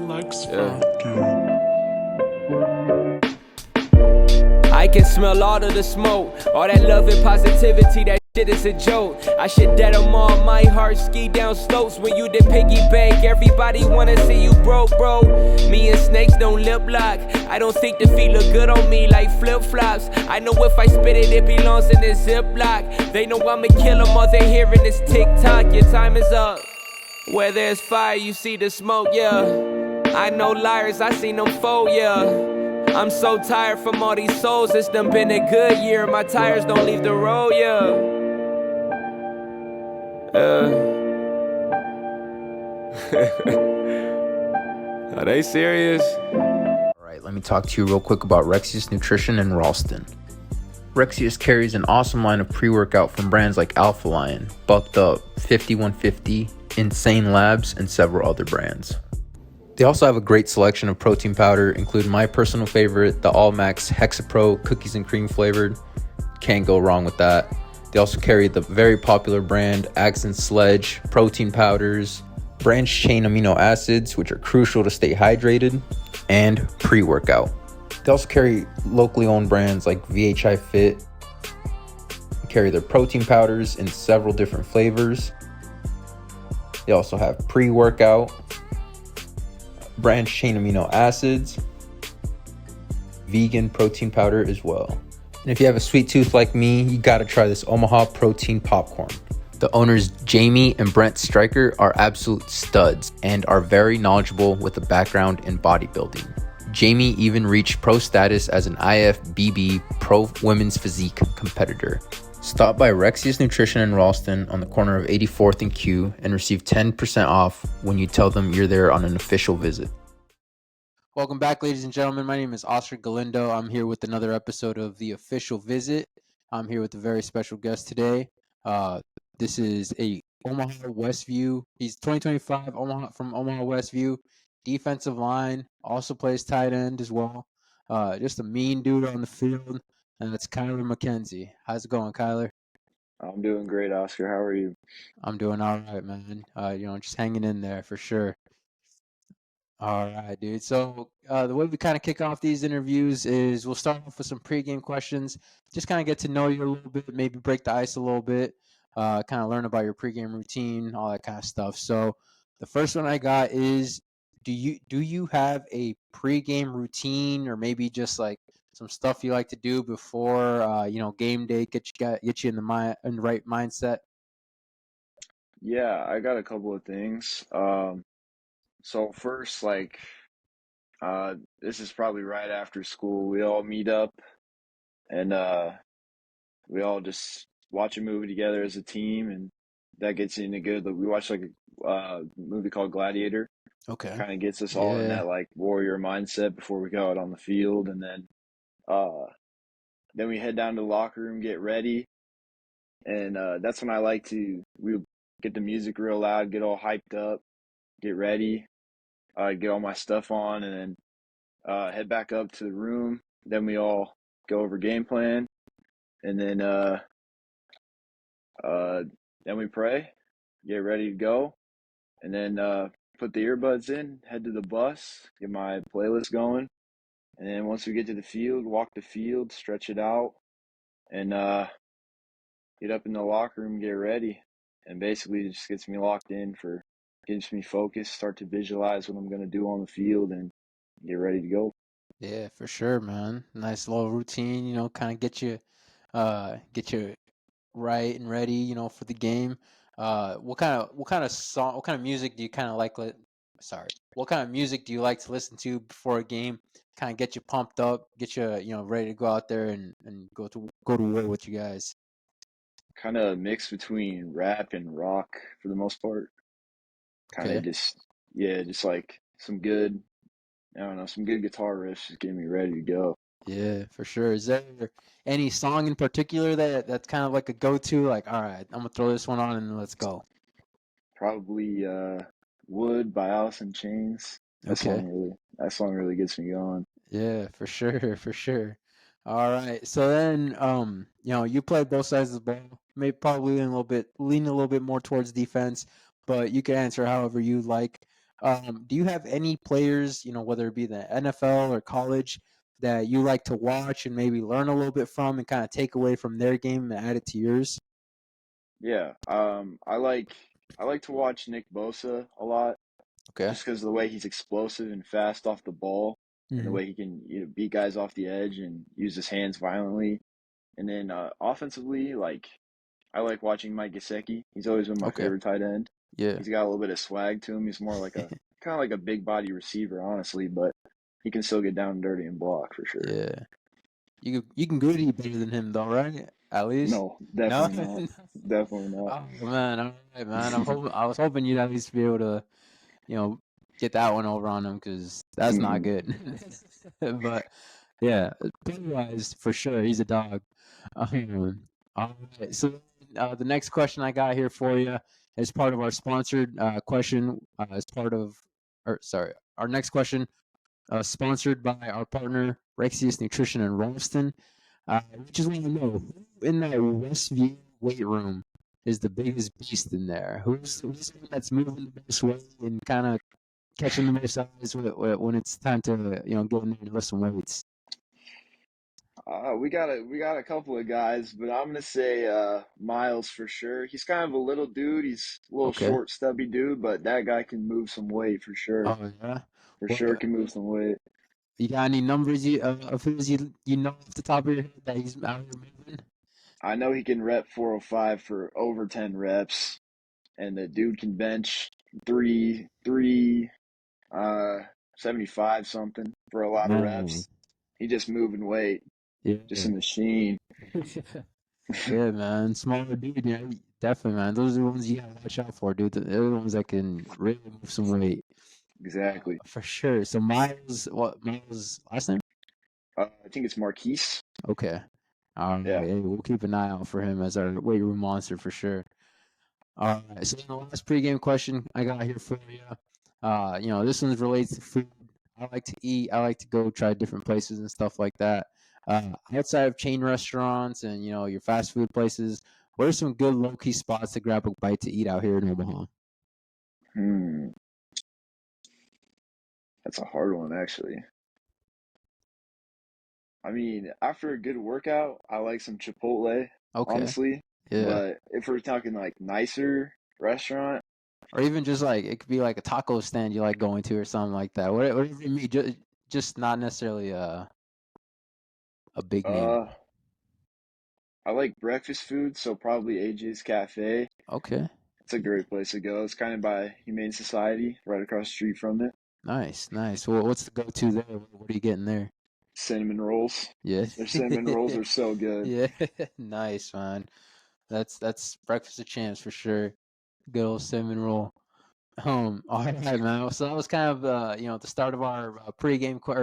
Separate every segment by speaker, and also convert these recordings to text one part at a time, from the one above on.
Speaker 1: likes fucking. I can smell all of the smoke, all that love and positivity, that shit is a joke. I should dead them all, my heart ski down slopes. When you did piggy bank, everybody wanna see you broke, bro. Me and snakes don't lip lock. I don't think the feet look good on me like flip-flops. I know if I spit it, it belongs in this Ziploc. They know I'ma kill them, all they hearing is tick-tock. Your time is up. Where there's fire, you see the smoke, yeah. I know liars, I seen them fold, yeah. I'm so tired from all these souls, it's done been a good year. My tires don't leave the road, yeah. Are they serious?
Speaker 2: Alright, let me talk to you real quick about Rexius Nutrition in Ralston. Rexius carries an awesome line of pre-workout from brands like Alpha Lion, Bucked Up, 5150, Insane Labs, and several other brands. They also have a great selection of protein powder, including my personal favorite, the All Max Hexapro cookies and cream flavored. Can't go wrong with that. They also carry the very popular brand Axe and Sledge protein powders, branched chain amino acids, which are crucial to stay hydrated, and pre-workout. They also carry locally owned brands like VHI Fit. They carry their protein powders in several different flavors. They also have pre-workout, branched chain amino acids, vegan protein powder as well. And if you have a sweet tooth like me, you gotta try this Omaha protein popcorn. The owners Jamie and Brent Stryker are absolute studs and are very knowledgeable with a background in bodybuilding. Jamie even reached pro status as an IFBB pro women's physique competitor. Stop by Rexius Nutrition in Ralston on the corner of 84th and Q and receive 10% off when you tell them you're there on an official visit. Welcome back, ladies and gentlemen. My name is Oscar Galindo. I'm here with another episode of The Official Visit. I'm here with a very special guest today. This is a Omaha Westview. He's 2025 from Omaha Westview. Defensive line, also plays tight end as well. Just a mean dude on the field. And that's Kyler McKenzie. How's it going, Kyler?
Speaker 3: I'm doing great, Oscar. How are you?
Speaker 2: I'm doing all right, man. Just hanging in there for sure. All right, dude. So the way we kind of kick off these interviews is we'll start off with some pregame questions. Just kind of get to know you a little bit, maybe break the ice a little bit, kind of learn about your pregame routine, all that kind of stuff. So the first one I got is, do you have a pregame routine, or maybe just like some stuff you like to do before game day, get you in the right mindset?
Speaker 3: Yeah, I got a couple of things. So first, this is probably right after school. We all meet up and we all just watch a movie together as a team, and that gets into good. We watch like a movie called Gladiator.
Speaker 2: Okay.
Speaker 3: Kind of gets us all in that like warrior mindset before we go out on the field, and then we head down to the locker room, get ready, and that's when we get the music real loud, get all hyped up, get ready, get all my stuff on, and then head back up to the room. Then we all go over game plan, and then we pray, get ready to go, and then put the earbuds in, head to the bus, get my playlist going, and then once we get to the field, walk the field, stretch it out, and get up in the locker room, get ready, and basically it just gets me locked in gets me focused, start to visualize what I'm going to do on the field, and get ready to go.
Speaker 2: Yeah, for sure, man. Nice little routine, kind of get you right and ready, for the game. What kind of song, what kind of music do you kind of like? What kind of music do you like to listen to before a game? Kind of get you pumped up, get you ready to go out there and go to war with you guys.
Speaker 3: Kind of mix between rap and rock for the most part. Kind of
Speaker 2: Okay.
Speaker 3: just like some good, I don't know, some good guitar riffs just get me ready to go.
Speaker 2: Yeah, for sure. Is there any song in particular that's kind of like a go-to? Like, all right, I'm gonna throw this one on and let's go.
Speaker 3: Probably Wood by Alice in Chains. That song really gets me going.
Speaker 2: Yeah, for sure, for sure. All right. So then, you play both sides of the ball. Maybe probably lean a little bit more towards defense, but you can answer however you like. Do you have any players, whether it be the NFL or college, that you like to watch and maybe learn a little bit from and kind of take away from their game and add it to yours?
Speaker 3: Yeah. I like to watch Nick Bosa a lot,
Speaker 2: Okay.
Speaker 3: just because of the way he's explosive and fast off the ball, and the
Speaker 2: Hmm.
Speaker 3: way he can beat guys off the edge and use his hands violently. And then offensively, like I like watching Mike Gesicki. He's always been my
Speaker 2: Okay.
Speaker 3: favorite tight end.
Speaker 2: Yeah.
Speaker 3: He's got a little bit of swag to him. He's more like a kind of like a big body receiver, honestly, but he can still get down and dirty and block for sure.
Speaker 2: Yeah. You can gritty better than him though, right? At least.
Speaker 3: No,
Speaker 2: No.
Speaker 3: definitely not. Definitely not.
Speaker 2: Oh man, all right, man. I was hoping you'd at least be able to, get that one over on him because that's not
Speaker 3: Mm-mm.
Speaker 2: good. But yeah, wise for sure, he's a dog. All right, so the next question I got here for you is part of our sponsored question. As part of, or sorry, our next question, sponsored by our partner Rexius Nutrition in Ralston. We just want to know who in that Westview weight room is the biggest beast in there. Who's the one that's moving the most weight and kind of catching the most eyes when it's time to go in there and lift some weights.
Speaker 3: We got a couple of guys, but I'm gonna say Miles for sure. He's kind of a little dude. He's a little
Speaker 2: Okay.
Speaker 3: short, stubby dude, but that guy can move some weight for sure.
Speaker 2: Oh yeah.
Speaker 3: For
Speaker 2: Well,
Speaker 3: sure, can move some weight.
Speaker 2: you got any numbers of his you know off the top of your head that he's out here moving?
Speaker 3: I know he can rep 405 for over 10 reps, and the dude can bench three, 75 something for a lot of
Speaker 2: Man,
Speaker 3: reps. He just moving weight, just a
Speaker 2: yeah.
Speaker 3: machine.
Speaker 2: Yeah, man. Smaller dude, yeah, definitely, man. Those are the ones you gotta watch out for, dude. They're the ones that can really move some weight.
Speaker 3: Exactly.
Speaker 2: For sure. So Miles last name?
Speaker 3: I think it's Marquise.
Speaker 2: Okay. All right.
Speaker 3: Yeah.
Speaker 2: Hey, we'll keep an eye out for him as our weight room monster for sure. All right. So the last pregame question I got here for you. This one relates to food. I like to eat. I like to go try different places and stuff like that. Outside of chain restaurants and your fast food places, what are some good low key spots to grab a bite to eat out here in Omaha?
Speaker 3: Hmm. That's a hard one, actually. I mean, after a good workout, I like some Chipotle,
Speaker 2: Okay.
Speaker 3: honestly.
Speaker 2: Yeah.
Speaker 3: But if we're talking like nicer restaurant,
Speaker 2: Or even just like it could be like a taco stand you like going to or something like that. Whatever you mean, just not necessarily a big name.
Speaker 3: uh, I like breakfast food, so probably AJ's Cafe.
Speaker 2: Okay.
Speaker 3: It's a great place to go. It's kind of by Humane Society, right across the street from it.
Speaker 2: Nice, nice. Well, what's the go-to there? What are you getting there?
Speaker 3: Cinnamon rolls.
Speaker 2: Yeah.
Speaker 3: Their cinnamon rolls are so good.
Speaker 2: Yeah. Nice, man. That's breakfast of champs for sure. Good old cinnamon roll. All right, man. So that was kind of the start of our or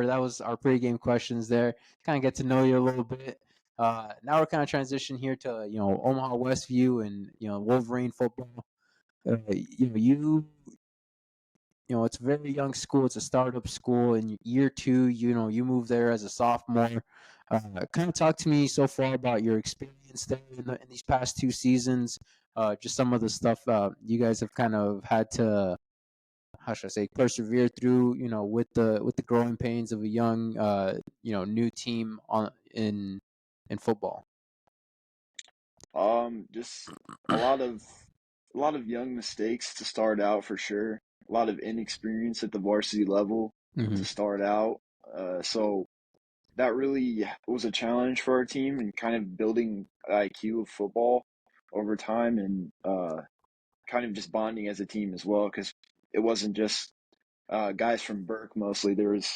Speaker 2: that was our pregame questions there. Kind of get to know you a little bit. Now we're kind of transition here to Omaha Westview and Wolverine football. It's a very young school. It's a startup school. In year two, you move there as a sophomore. Kind of talk to me so far about your experience there in these past 2 seasons. Just some of the stuff you guys have kind of had to, how should I say, persevere through. With the growing pains of a young, new team in football.
Speaker 3: Just a lot of young mistakes to start out for sure. A lot of inexperience at the varsity level
Speaker 2: Hmm.
Speaker 3: to start out. So that really was a challenge for our team and kind of building IQ of football over time and kind of just bonding as a team as well because it wasn't just guys from Burke mostly. There was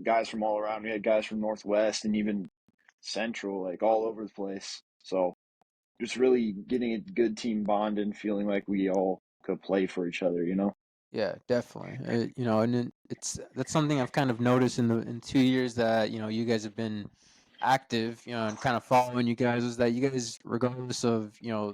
Speaker 3: guys from all around. We had guys from Northwest and even Central, like all over the place. So just really getting a good team bond and feeling like we all could play for each other.
Speaker 2: Yeah, definitely. And that's something I've kind of noticed in 2 years that you guys have been active, and kind of following you guys is that you guys, regardless of how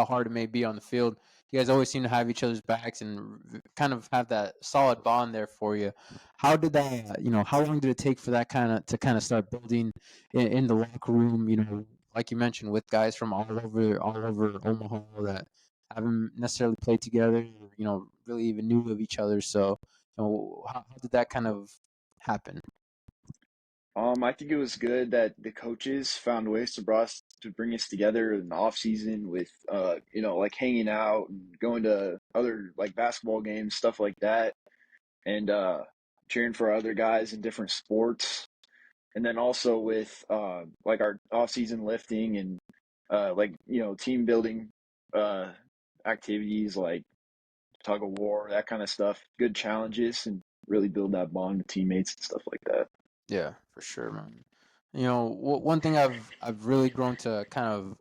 Speaker 2: hard it may be on the field, you guys always seem to have each other's backs and kind of have that solid bond there for you. How did that? How long did it take for that to start building in the locker room? Like you mentioned, with guys from all over Omaha that haven't necessarily played together, or, really even knew of each other. So, how did that kind of happen?
Speaker 3: I think it was good that the coaches found ways to bring us together in the off season with like hanging out and going to other like basketball games, stuff like that, and cheering for other guys in different sports. And then also with like our off season lifting and team building uh activities like tug of war, that kind of stuff, good challenges and really build that bond with teammates and stuff like that.
Speaker 2: Yeah, for sure, man. One thing I've really grown to kind of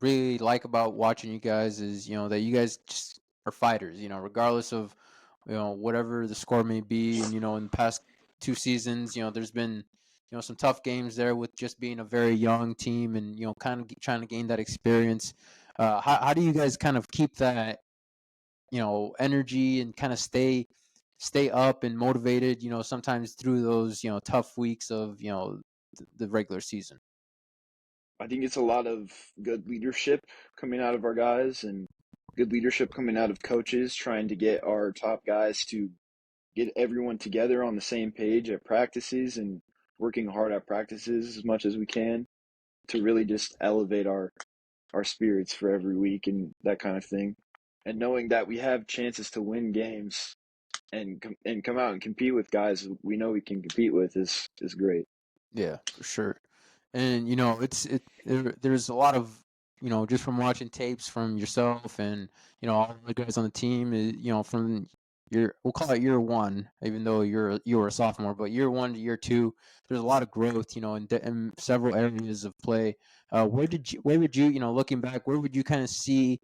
Speaker 2: really like about watching you guys is that you guys just are fighters. Regardless of whatever the score may be, and in the past 2 seasons, there's been some tough games there with just being a very young team and kind of trying to gain that experience. How do you guys kind of keep that energy and kind of stay up and motivated, sometimes through those, tough weeks of, the regular season?
Speaker 3: I think it's a lot of good leadership coming out of our guys and good leadership coming out of coaches trying to get our top guys to get everyone together on the same page at practices and working hard at practices as much as we can to really just elevate our spirits for every week and that kind of thing. And knowing that we have chances to win games and come out and compete with guys we know we can compete with is great.
Speaker 2: Yeah, for sure. And there's a lot of just from watching tapes from yourself and all the guys on the team, from we'll call it year one, even though you were a sophomore, but year one to year two, there's a lot of growth, in several areas of play. Where would you, looking back, where would you kind of see,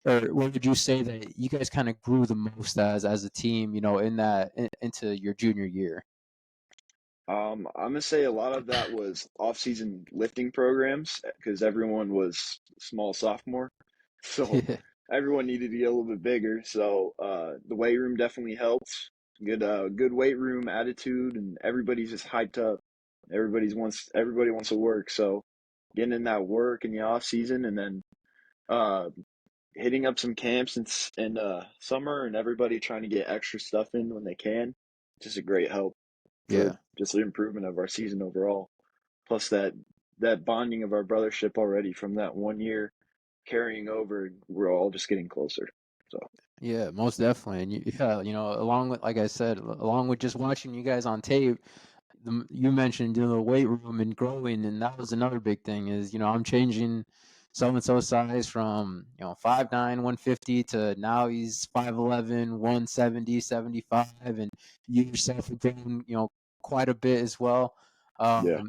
Speaker 2: or where would you say that you guys kind of grew the most as a team, into your junior year?
Speaker 3: I'm gonna say a lot of that was off-season lifting programs because everyone was small sophomore, so
Speaker 2: Yeah,
Speaker 3: everyone needed to get a little bit bigger. So the weight room definitely helped. Good weight room attitude, and everybody's just hyped up. Everybody wants to work. So getting in that work in the off season, and then uh, hitting up some camps in summer, and everybody trying to get extra stuff in when they can. Just a great help for
Speaker 2: yeah.
Speaker 3: just the improvement of our season overall. Plus that bonding of our brothership already from that 1 year carrying over, we're all just getting closer. So
Speaker 2: Yeah, most definitely. And yeah, along with, like I said, along with just watching you guys on tape, you mentioned the weight room and growing, and that was another big thing. Is I'm changing so and so size from 5'9", 150 to now he's 5'11", 170, 75, and you yourself have grown quite a bit as well.
Speaker 3: yeah.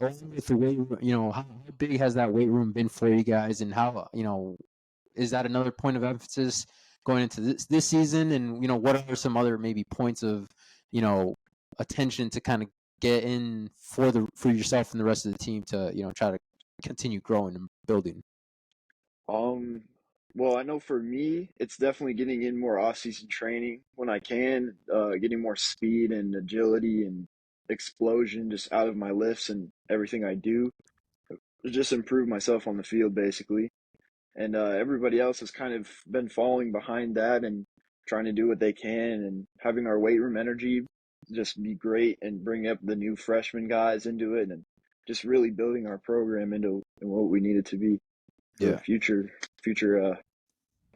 Speaker 2: Along with the weight room, how big has that weight room been for you guys, and how is that another point of emphasis going into this season? And what are some other maybe points of attention to kind of get in for yourself and the rest of the team to try to continue growing and building?
Speaker 3: Um, well, I know for me, it's definitely getting in more off-season training when I can, getting more speed and agility and explosion just out of my lifts and everything I do to just improve myself on the field, basically. And everybody else has kind of been falling behind that and trying to do what they can and having our weight room energy just be great and bring up the new freshman guys into it and just really building our program into what we need it to be for
Speaker 2: Yeah,
Speaker 3: future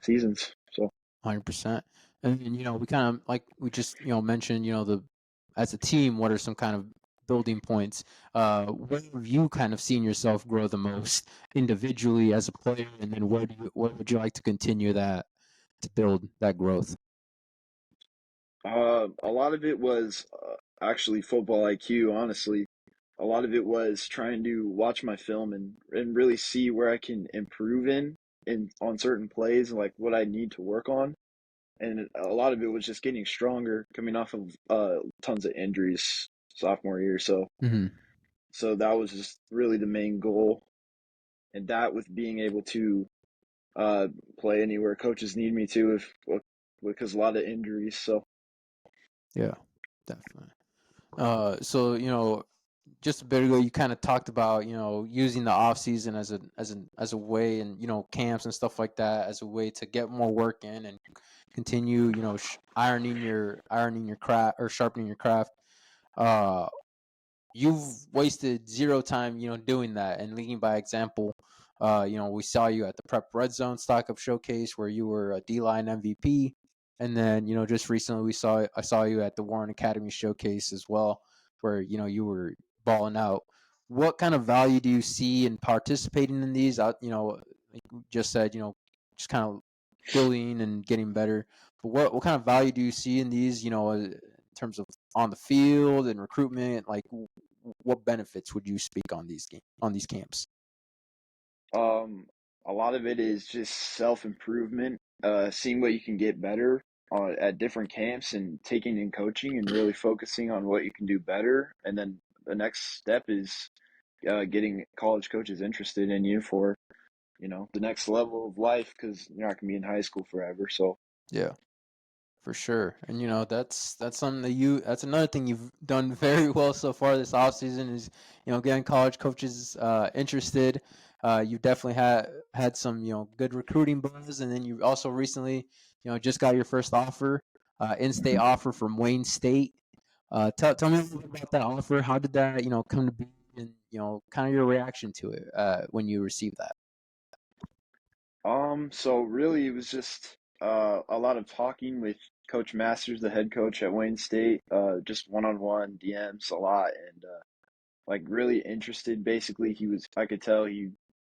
Speaker 3: seasons. So
Speaker 2: 100%. And we kind of, like we just mentioned, the as a team, what are some kind of building points? Where have you kind of seen yourself grow the most individually as a player, and then where would you like to continue that to build that growth?
Speaker 3: a lot of it was actually football IQ. Honestly, a lot of it was trying to watch my film and really see where I can improve in on certain plays, like what I need to work on. And a lot of it was just getting stronger, coming off of tons of injuries sophomore year.
Speaker 2: Hmm.
Speaker 3: So that was just really the main goal, and that with being able to uh, play anywhere coaches need me to, if because a lot of injuries. So
Speaker 2: Yeah, definitely. So just a bit ago, you kind of talked about using the off season as a way, and camps and stuff like that as a way to get more work in and continue ironing your craft or sharpening your craft. Uh, you've wasted zero time, doing that and leading by example. We saw you at the Prep Red Zone Stock Up Showcase where you were a D-line MVP, and then just recently I saw you at the Warren Academy Showcase as well, where you were balling out. What kind of value do you see in participating in these? Like you just said, just kind of building and getting better. But what kind of value do you see in these? In terms of on the field and recruitment, like what benefits would you speak on these camps?
Speaker 3: A lot of it is just self-improvement, seeing what you can get better at different camps and taking in coaching and really focusing on what you can do better. And then the next step is getting college coaches interested in you for, the next level of life because you're not going to be in high school forever. So,
Speaker 2: Yeah, for sure. And that's something that's another thing you've done very well so far this offseason is getting college coaches interested. You definitely had some good recruiting buzz, and then you also recently just got your first offer, in-state offer from Wayne State. Tell me a little bit about that offer. How did that come to be, and kind of your reaction to it when you received that?
Speaker 3: so really it was just a lot of talking with Coach Masters, the head coach at Wayne State, just one-on-one DMs a lot, and like really interested. Basically, I could tell he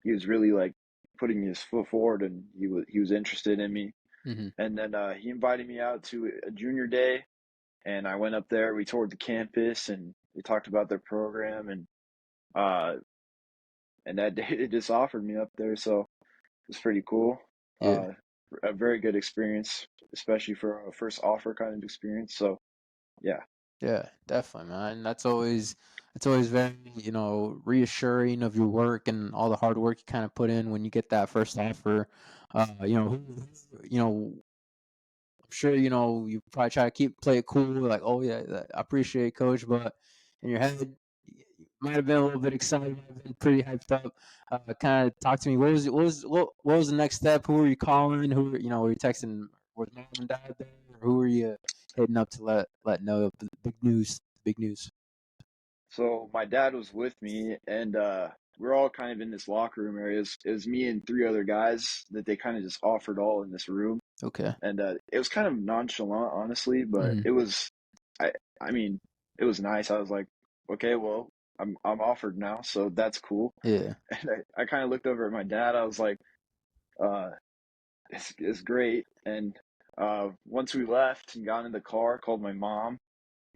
Speaker 3: was really like putting his foot forward, and he was interested in me.
Speaker 2: Mm-hmm.
Speaker 3: And then he invited me out to a junior day, and I went up there. We toured the campus, and we talked about their program, uh, and that day they just offered me up there, so it was pretty cool.
Speaker 2: Yeah.
Speaker 3: A very good experience, especially for a first offer kind of experience. So yeah.
Speaker 2: Yeah, definitely, man. That's always very, reassuring of your work and all the hard work you kind of put in when you get that first offer. I'm sure you probably try to play it cool, like, oh yeah, I appreciate it, coach, but in your head, you might have been a little bit excited, might have been pretty hyped up. Kind of talk to me. What was the next step? Who were you calling? Were you texting? Was mom and dad there? Or who were you hitting up to let know of the big news? Big news.
Speaker 3: So my dad was with me, and we're all kind of in this locker room area. It was me and three other guys that they kind of just offered all in this room,
Speaker 2: Okay.
Speaker 3: and it was kind of nonchalant, honestly, but
Speaker 2: Mm,
Speaker 3: I, I mean, it was nice. I was like, okay, well, I'm offered now, so that's cool.
Speaker 2: yeah.
Speaker 3: And I kind of looked over at my dad. I was like, uh, it's great. And once we left and got in the car, called my mom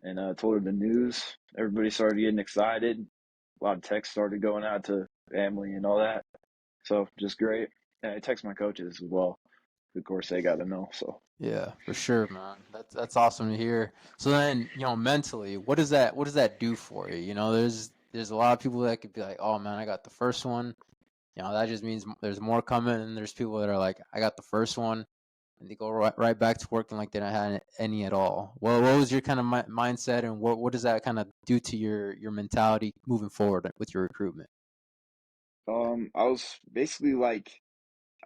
Speaker 3: and told her the news. Everybody started getting excited. A lot of texts started going out to family and all that. So just great. And I text my coaches as well. Of course, they got to know. So
Speaker 2: Yeah, for sure, man. That's awesome to hear. So then, mentally, what does that do for you? There's a lot of people that could be like, "Oh man, I got the first one." That just means there's more coming, and there's people that are like, "I got the first one," and they go right back to working like they don't have any at all. Well, what was your kind of mindset, and what does that kind of do to your mentality moving forward with your recruitment?
Speaker 3: I was basically like,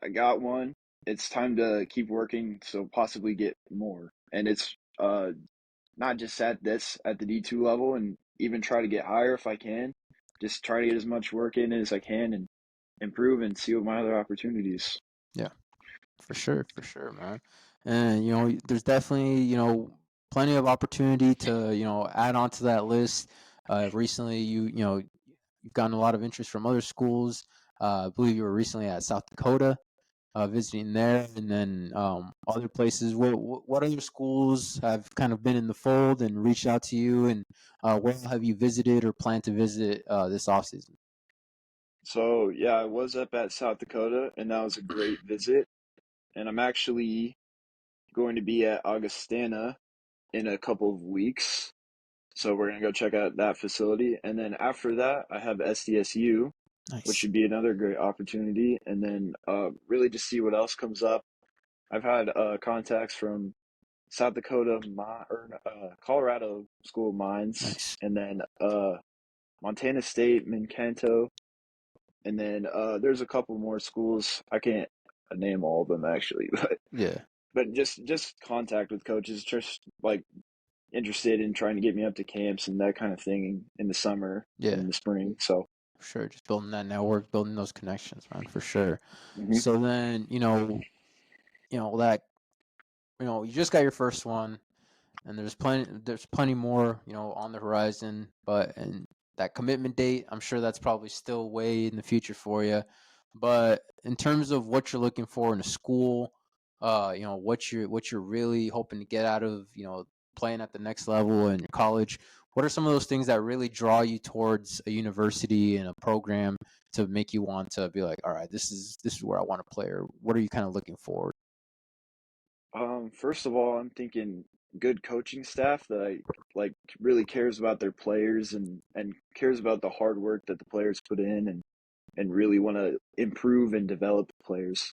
Speaker 3: I got one. It's time to keep working, so possibly get more. And it's not just at the D2 level, and even try to get higher if I can. Just try to get as much work in as I can and improve and see what my other opportunities.
Speaker 2: Yeah. For sure, man. And there's definitely plenty of opportunity to add on to that list. Recently, you've gotten a lot of interest from other schools. I believe you were recently at South Dakota, visiting there, and then other places. What other schools have kind of been in the fold and reached out to you, and where have you visited or plan to visit this offseason?
Speaker 3: So yeah, I was up at South Dakota, and that was a great visit. And I'm actually going to be at Augustana in a couple of weeks. So we're gonna go check out that facility, and then after that, I have SDSU, which
Speaker 2: Nice,
Speaker 3: should be another great opportunity. And then really just see what else comes up. I've had contacts from South Dakota, Colorado School of Mines,
Speaker 2: nice.
Speaker 3: and then Montana State, Mankato, and then there's a couple more schools. I can't name all of them actually,
Speaker 2: Yeah.
Speaker 3: but just contact with coaches, just like interested in trying to get me up to camps and that kind of thing in the summer and
Speaker 2: Yeah.
Speaker 3: in the spring. So,
Speaker 2: For sure. Just building that network, building those connections, man, for sure.
Speaker 3: mhm.
Speaker 2: So then, that, you just got your first one, and there's plenty more, on the horizon, and that commitment date, I'm sure that's probably still way in the future for you. But in terms of what you're looking for in a school, what you're really hoping to get out of, playing at the next level in your college, what are some of those things that really draw you towards a university and a program to make you want to be like, all right, this is where I want to play, or what are you kind of looking for?
Speaker 3: First of all, I'm thinking good coaching staff that like really cares about their players and cares about the hard work that the players put in and really want to improve and develop the players,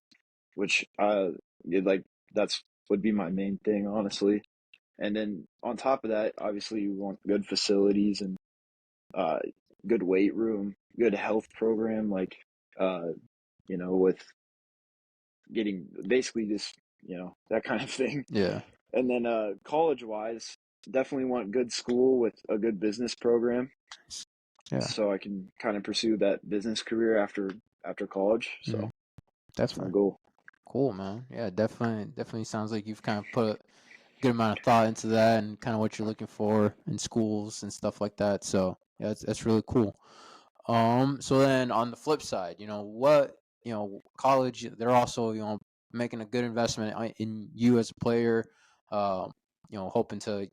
Speaker 3: which like that's would be my main thing, honestly. And then on top of that, obviously you want good facilities and uh good weight room, good health program, like uh with getting basically just that kind of thing.
Speaker 2: Yeah.
Speaker 3: And then college wise, definitely want good school with a good business program
Speaker 2: Yeah.
Speaker 3: so I can kind of pursue that business career after college.
Speaker 2: Mhm.
Speaker 3: So that's my
Speaker 2: Definitely.
Speaker 3: goal.
Speaker 2: Cool, man. Yeah, definitely sounds like you've kind of put a good amount of thought into that and kind of what you're looking for in schools and stuff like that. So yeah, that's really cool. So then on the flip side, college, they're also, making a good investment in you as a player, um, hoping to,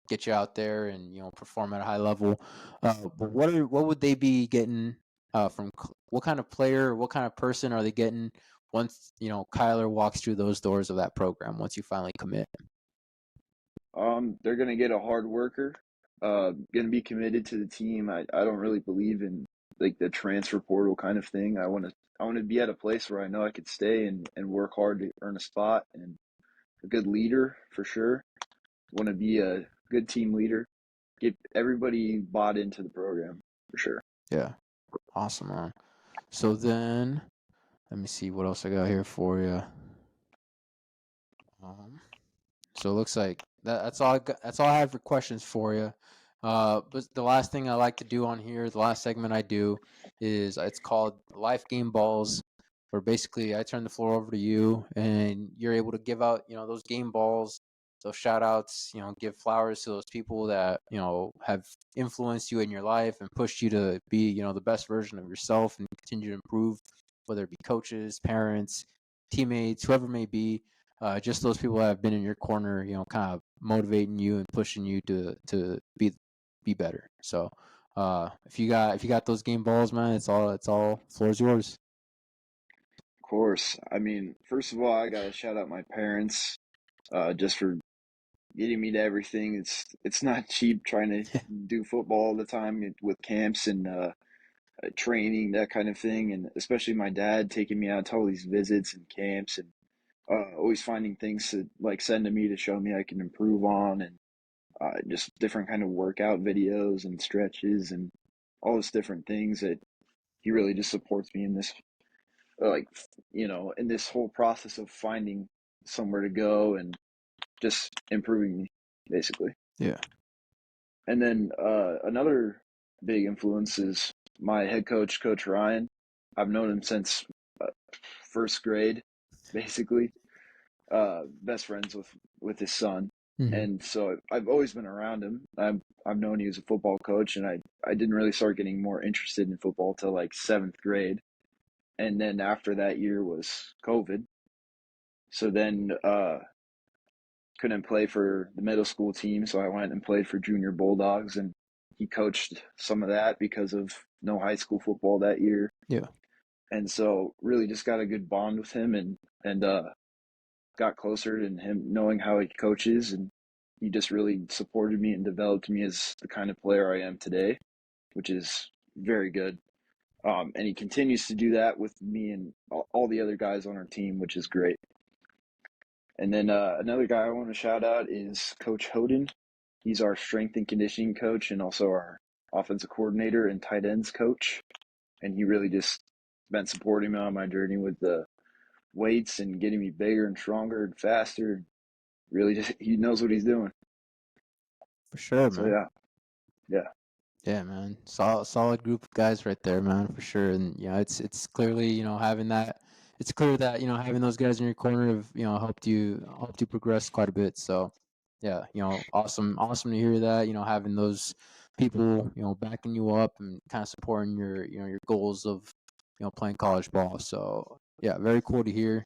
Speaker 2: get you out there and, perform at a high level. But what would they be getting what kind of player, what kind of person are they getting once, Kyler walks through those doors of that program, once you finally commit?
Speaker 3: They're gonna get a hard worker, gonna be committed to the team. I don't really believe in like the transfer portal kind of thing. I wanna be at a place where I know I could stay and work hard to earn a spot and a good leader for sure. Want to be a good team leader, get everybody bought into the program for sure.
Speaker 2: Yeah. Awesome, man. So then let me see what else I got here for you. Um, So it looks like that's all that's all I have for questions for you. But the last thing I like to do on here, the last segment I do is it's called Life Game Balls, where basically I turn the floor over to you and you're able to give out, those game balls, those shout outs, give flowers to those people that, have influenced you in your life and pushed you to be, the best version of yourself and continue to improve, whether it be coaches, parents, teammates, whoever it may be, just those people that have been in your corner, kind of motivating you and pushing you to be better. So if you got those game balls, man, it's all floor's yours.
Speaker 3: Of course. I mean, first of all, I gotta shout out my parents, just for getting me to everything. It's not cheap trying to do football all the time with camps and training, that kind of thing, and especially my dad taking me out to all these visits and camps and always finding things to like send to me to show me I can improve on and just different kind of workout videos and stretches and all those different things that he really just supports me in this like in this whole process of finding somewhere to go and just improving me basically.
Speaker 2: Yeah.
Speaker 3: And then another big influence is my head coach, Coach Ryan. I've known him since uh, first grade, basically. Best friends with his son,
Speaker 2: Hmm.
Speaker 3: and so I've always been around him. I've known he was a football coach, and I didn't really start getting more interested in football till like seventh grade, and then after that year was COVID. So then couldn't play for the middle school team, so I went and played for Junior Bulldogs, and he coached some of that because of no high school football that year,
Speaker 2: Yeah.
Speaker 3: and so really just got a good bond with him and got closer to him knowing how he coaches, and he just really supported me and developed me as the kind of player I am today, which is very good. And he continues to do that with me and all the other guys on our team, which is great. And then another guy I want to shout out is Coach Hoden. He's our strength and conditioning coach and also our offensive coordinator and tight ends coach, and he really just been supporting me on my journey with the weights and getting me bigger and stronger and faster. Really, just he knows what he's doing.
Speaker 2: For sure,
Speaker 3: So
Speaker 2: man.
Speaker 3: yeah.
Speaker 2: Yeah, man. Solid group of guys right there, man, for sure. And it's clearly, having that. It's clear that having those guys in your corner have helped you progress quite a bit. So, yeah, awesome to hear that. Having those people backing you up and kind of supporting your goals of playing college ball. So, yeah, very cool to hear.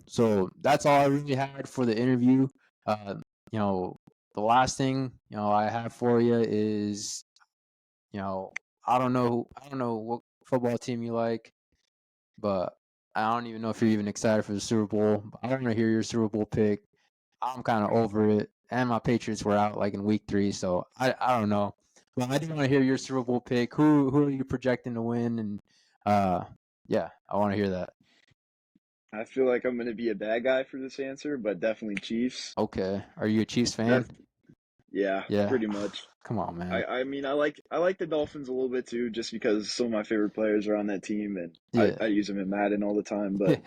Speaker 2: So that's all I really had for the interview. Uh, you know, the last thing I have for you is I don't know what football team you like, but I don't even know if you're even excited for the Super Bowl. I want to hear your Super Bowl pick. I'm kind of over it, and my Patriots were out like in week 3, so I don't know. But I do want to hear your Super Bowl pick. Who are you projecting to win? And yeah, I want to hear that.
Speaker 3: I feel like I'm going to be a bad guy for this answer, but definitely Chiefs.
Speaker 2: Okay, are you a Chiefs fan?
Speaker 3: Yeah,
Speaker 2: Yeah.
Speaker 3: pretty much.
Speaker 2: Come on, man.
Speaker 3: I mean, I like the Dolphins a little bit too, just because some of my favorite players are on that team, and
Speaker 2: Yeah.
Speaker 3: I use them in Madden all the time. But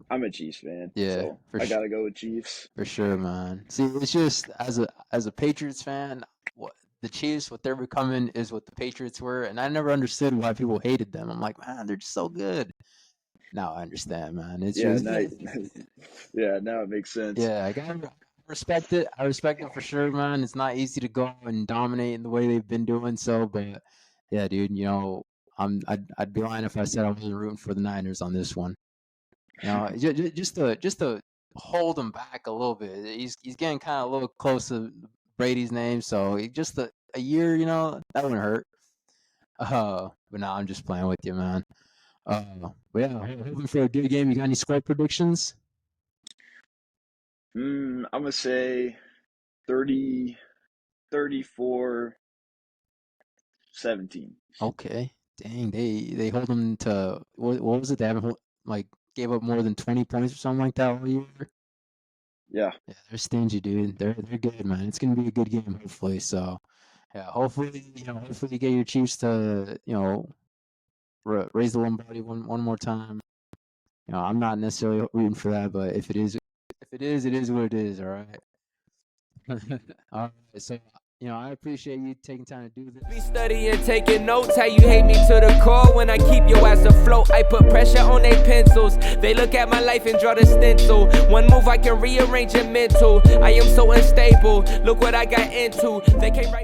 Speaker 3: I'm a Chiefs fan,
Speaker 2: Yeah,
Speaker 3: so I gotta go with Chiefs.
Speaker 2: for sure, man. See, it's just as a Patriots fan, what the Chiefs, what they're becoming is what the Patriots were, and I never understood why people hated them. I'm like, man, they're just so good. Now I understand, man. It's
Speaker 3: Yeah,
Speaker 2: just
Speaker 3: now, yeah, now it makes sense.
Speaker 2: yeah, I gotta respect it. I respect it for sure, man. It's not easy to go and dominate in the way they've been doing so, but yeah, dude, I'd be lying if I said I wasn't rooting for the Niners on this one. Just to hold him back a little bit. He's getting kind of a little close to Brady's name, so just a year, that wouldn't hurt. But now I'm just playing with you, man. But yeah, hoping for a good game. You got any score predictions?
Speaker 3: I'm gonna say 30, 34, 17.
Speaker 2: Okay. Dang, they hold them to what was it? They haven't gave up more than 20 points or something like that all year.
Speaker 3: Yeah.
Speaker 2: Yeah, they're stingy, dude. They're good, man. It's gonna be a good game, hopefully. So, yeah, hopefully you get your Chiefs to raise the Lombardi one more time. I'm not necessarily rooting for that, but if it is, it is what it is. All right. All right. So, I appreciate you taking time to do this.
Speaker 1: Be studying, taking notes, how you hate me to the core. When I keep your ass afloat, I put pressure on their pencils. They look at my life and draw the stencil. One move I can rearrange your mental. I am so unstable, look what I got into. They can't write my